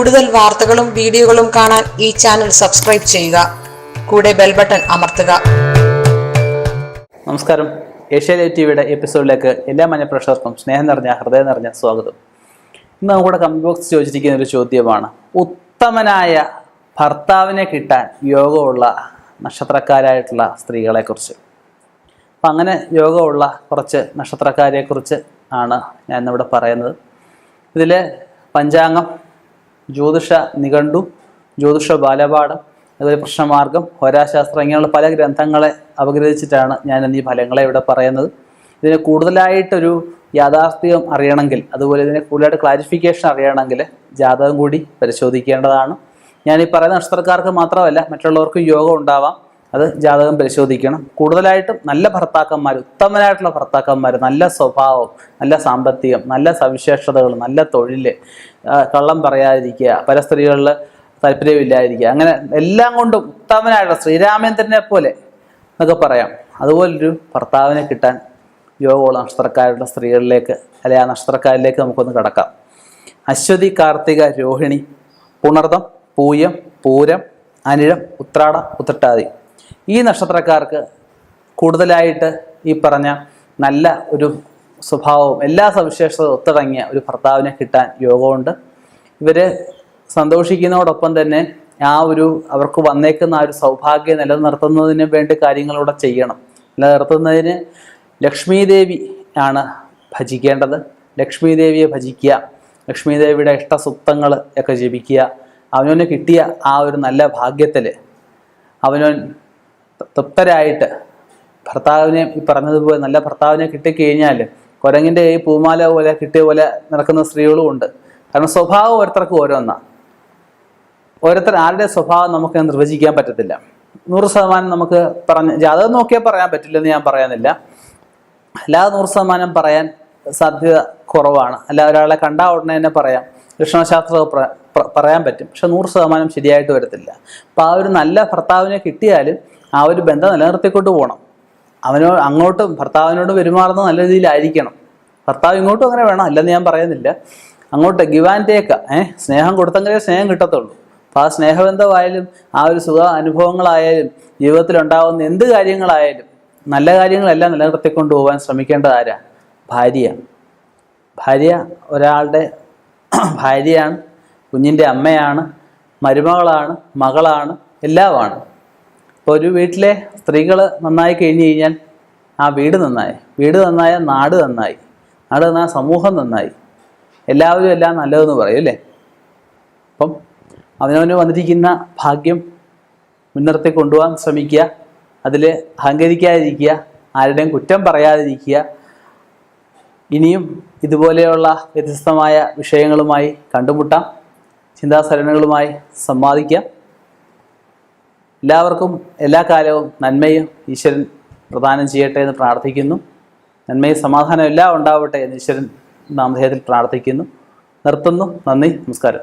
കൂടുതൽ വാർത്തകളും വീഡിയോകളും കാണാൻ ഈ ചാനൽ സബ്സ്ക്രൈബ് ചെയ്യുക. കൂടെ ബെൽ ബട്ടൺ അമർത്തുക. നമസ്കാരം. ഏഷ്യാനെറ്റ് ടിവിയുടെ എപ്പിസോഡിലേക്ക് എല്ലാ മഞ്ഞപ്രേക്ഷകർക്കും സ്നേഹം നിറഞ്ഞ ഹൃദയം നിറഞ്ഞ സ്വാഗതം. ഇന്ന് നമുക്കിവിടെ കമന്റ് ബോക്സ് ചോദിച്ചിരിക്കുന്ന ഒരു ചോദ്യമാണ്, ഉത്തമനായ ഭർത്താവിനെ കിട്ടാൻ യോഗമുള്ള നക്ഷത്രക്കാരായിട്ടുള്ള സ്ത്രീകളെ കുറിച്ച്. അപ്പം അങ്ങനെ യോഗമുള്ള കുറച്ച് നക്ഷത്രക്കാരെ കുറിച്ച് ആണ് ഞാൻ ഇന്നിവിടെ പറയുന്നത്. ഇതിൽ പഞ്ചാംഗം, ജ്യോതിഷ നിഘണ്ടു, ജ്യോതിഷ ബാലപാഠം, അതുപോലെ പ്രശ്നമാർഗം, ഹോരാശാസ്ത്രം ഇങ്ങനെയുള്ള പല ഗ്രന്ഥങ്ങളെ അപഗ്രഥിച്ചിട്ടാണ് ഞാൻ ഈ ഫലങ്ങളെ ഇവിടെ പറയുന്നത്. ഇതിന് കൂടുതലായിട്ടൊരു യാഥാർത്ഥ്യം അറിയണമെങ്കിൽ, അതുപോലെ ഇതിനെ കൂടുതലായിട്ട് ക്ലാരിഫിക്കേഷൻ അറിയണമെങ്കിൽ ജാതകം കൂടി പരിശോധിക്കേണ്ടതാണ്. ഞാൻ ഈ പറയുന്ന നക്ഷത്രക്കാർക്ക് മാത്രമല്ല മറ്റുള്ളവർക്കും യോഗം ഉണ്ടാവാം, അത് ജാതകം പരിശോധിക്കണം. കൂടുതലായിട്ടും നല്ല ഭർത്താക്കന്മാർ, ഉത്തമനായിട്ടുള്ള ഭർത്താക്കന്മാർ, നല്ല സ്വഭാവം, നല്ല സാമ്പത്തികം, നല്ല സവിശേഷതകൾ, നല്ല തൊഴിൽ, കള്ളം പറയാതിരിക്കുക, പല സ്ത്രീകളിൽ താല്പര്യമില്ലാതിരിക്കുക, അങ്ങനെ എല്ലാം കൊണ്ടും ഉത്തമനായിട്ടുള്ള ശ്രീരാമേന്ദ്രനെ പോലെ എന്നൊക്കെ പറയാം. അതുപോലൊരു ഭർത്താവിനെ കിട്ടാൻ യോഗമുള്ള നക്ഷത്രക്കാരുടെ സ്ത്രീകളിലേക്ക്, അല്ലെ ആ നക്ഷത്രക്കാരിലേക്ക് നമുക്കൊന്ന് കടക്കാം. അശ്വതി, കാർത്തിക, രോഹിണി, പുണർദം, പൂയം, പൂരം, അനിഴം, ഉത്രാട, ഉത്രട്ടാതി ഈ നക്ഷത്രക്കാർക്ക് കൂടുതലായിട്ട് ഈ പറഞ്ഞ നല്ല ഒരു സ്വഭാവവും എല്ലാ സവിശേഷതയും ഒത്തിണങ്ങിയ ഒരു ഭർത്താവിനെ കിട്ടാൻ യോഗമുണ്ട്. ഇവർ സന്തോഷിക്കുന്നതോടൊപ്പം തന്നെ അവർക്ക് വന്നേക്കുന്ന ആ ഒരു സൗഭാഗ്യം നിലനിർത്തുന്നതിന് വേണ്ടി കാര്യങ്ങളിവിടെ ചെയ്യണം. നിലനിർത്തുന്നതിന് ലക്ഷ്മി ദേവി ആണ് ഭജിക്കേണ്ടത്. ലക്ഷ്മി ദേവിയെ ഭജിക്കുക, ലക്ഷ്മി ദേവിയുടെ ഇഷ്ടസൂക്തങ്ങൾ ഒക്കെ ജപിക്കുക. അവനവന് കിട്ടിയ ആ ഒരു നല്ല ഭാഗ്യത്തിൽ അവനവൻ തൃപ്തരായിട്ട് ഭർത്താവിനെ ഈ പറഞ്ഞതുപോലെ നല്ല ഭർത്താവിനെ കിട്ടിക്കഴിഞ്ഞാൽ കുരങ്ങിൻ്റെ കൈ പൂമാല പോലെ കിട്ടിയ പോലെ നടക്കുന്ന സ്ത്രീകളും ഉണ്ട്. കാരണം സ്വഭാവം ഓരോരുത്തർക്കും ഓരോന്നാണ്. ഓരോരുത്തർ ആരുടെ സ്വഭാവം നമുക്ക് നിർവചിക്കാൻ പറ്റത്തില്ല. 100% നമുക്ക് ജാതകം നോക്കിയാൽ പറയാൻ പറ്റില്ലെന്ന് ഞാൻ പറയുന്നില്ല. അല്ലാതെ 100% പറയാൻ സാധ്യത കുറവാണ്. അല്ല ഒരാളെ കണ്ടാൽ ഉടനെ തന്നെ പറയാം, ലക്ഷണശാസ്ത്രം പറയാൻ പറ്റും, പക്ഷെ 100% ശരിയായിട്ട് വരത്തില്ല. അപ്പം ആ ഒരു നല്ല ഭർത്താവിനെ കിട്ടിയാലും ആ ഒരു ബന്ധം നിലനിർത്തിക്കൊണ്ട് പോകണം. അങ്ങോട്ടും ഭർത്താവിനോട് പെരുമാറുന്നത് നല്ല രീതിയിലായിരിക്കണം. ഭർത്താവ് ഇങ്ങോട്ടും അങ്ങനെ വേണം, അല്ലെന്ന് ഞാൻ പറയുന്നില്ല. അങ്ങോട്ട് ഗിവ് ആൻഡ് ടേക്ക്, സ്നേഹം കൊടുത്തെങ്കിലേ സ്നേഹം കിട്ടത്തുള്ളൂ. അപ്പോൾ ആ സ്നേഹബന്ധമായാലും ആ ഒരു സുഖ അനുഭവങ്ങളായാലും ജീവിതത്തിലുണ്ടാകുന്ന എന്ത് കാര്യങ്ങളായാലും നല്ല കാര്യങ്ങളെല്ലാം നിലനിർത്തിക്കൊണ്ട് പോകാൻ ശ്രമിക്കേണ്ടത് ആരാ? ഭാര്യ. ഭാര്യ ഒരാളുടെ ഭാര്യയാണ്, കുഞ്ഞിൻ്റെ അമ്മയാണ്, മരുമകളാണ്, മകളാണ്, എല്ലാമാണ്. ഇപ്പോൾ ഒരു വീട്ടിലെ സ്ത്രീകൾ നന്നായി കഴിഞ്ഞ് കഴിഞ്ഞാൽ ആ വീട് നന്നായി, വീട് നന്നായ നാട് നന്നായി, നാട് നന്നായ സമൂഹം നന്നായി, എല്ലാവരും എല്ലാം നല്ലതെന്ന് പറയും അല്ലേ. അപ്പം അവനവന് വന്നിരിക്കുന്ന ഭാഗ്യം മുൻനിർത്തി കൊണ്ടുപോകാൻ ശ്രമിക്കുക. അതിൽ അഹങ്കരിക്കാതിരിക്കുക, ആരുടെയും കുറ്റം പറയാതിരിക്കുക. ഇനിയും ഇതുപോലെയുള്ള വ്യത്യസ്തമായ വിഷയങ്ങളുമായി കണ്ടുമുട്ടാം, ചിന്താസരണികളുമായി സംവാദിക്കാം. എല്ലാവർക്കും എല്ലാ കാലവും നന്മയും ഈശ്വരൻ പ്രദാനം ചെയ്യട്ടെ എന്ന് പ്രാർത്ഥിക്കുന്നു. നന്മയും സമാധാനം എല്ലാം ഉണ്ടാവട്ടെ എന്ന് ഈശ്വരൻ നാമധേയത്തിൽ പ്രാർത്ഥിക്കുന്നു. നിർത്തുന്നു. നന്ദി, നമസ്കാരം.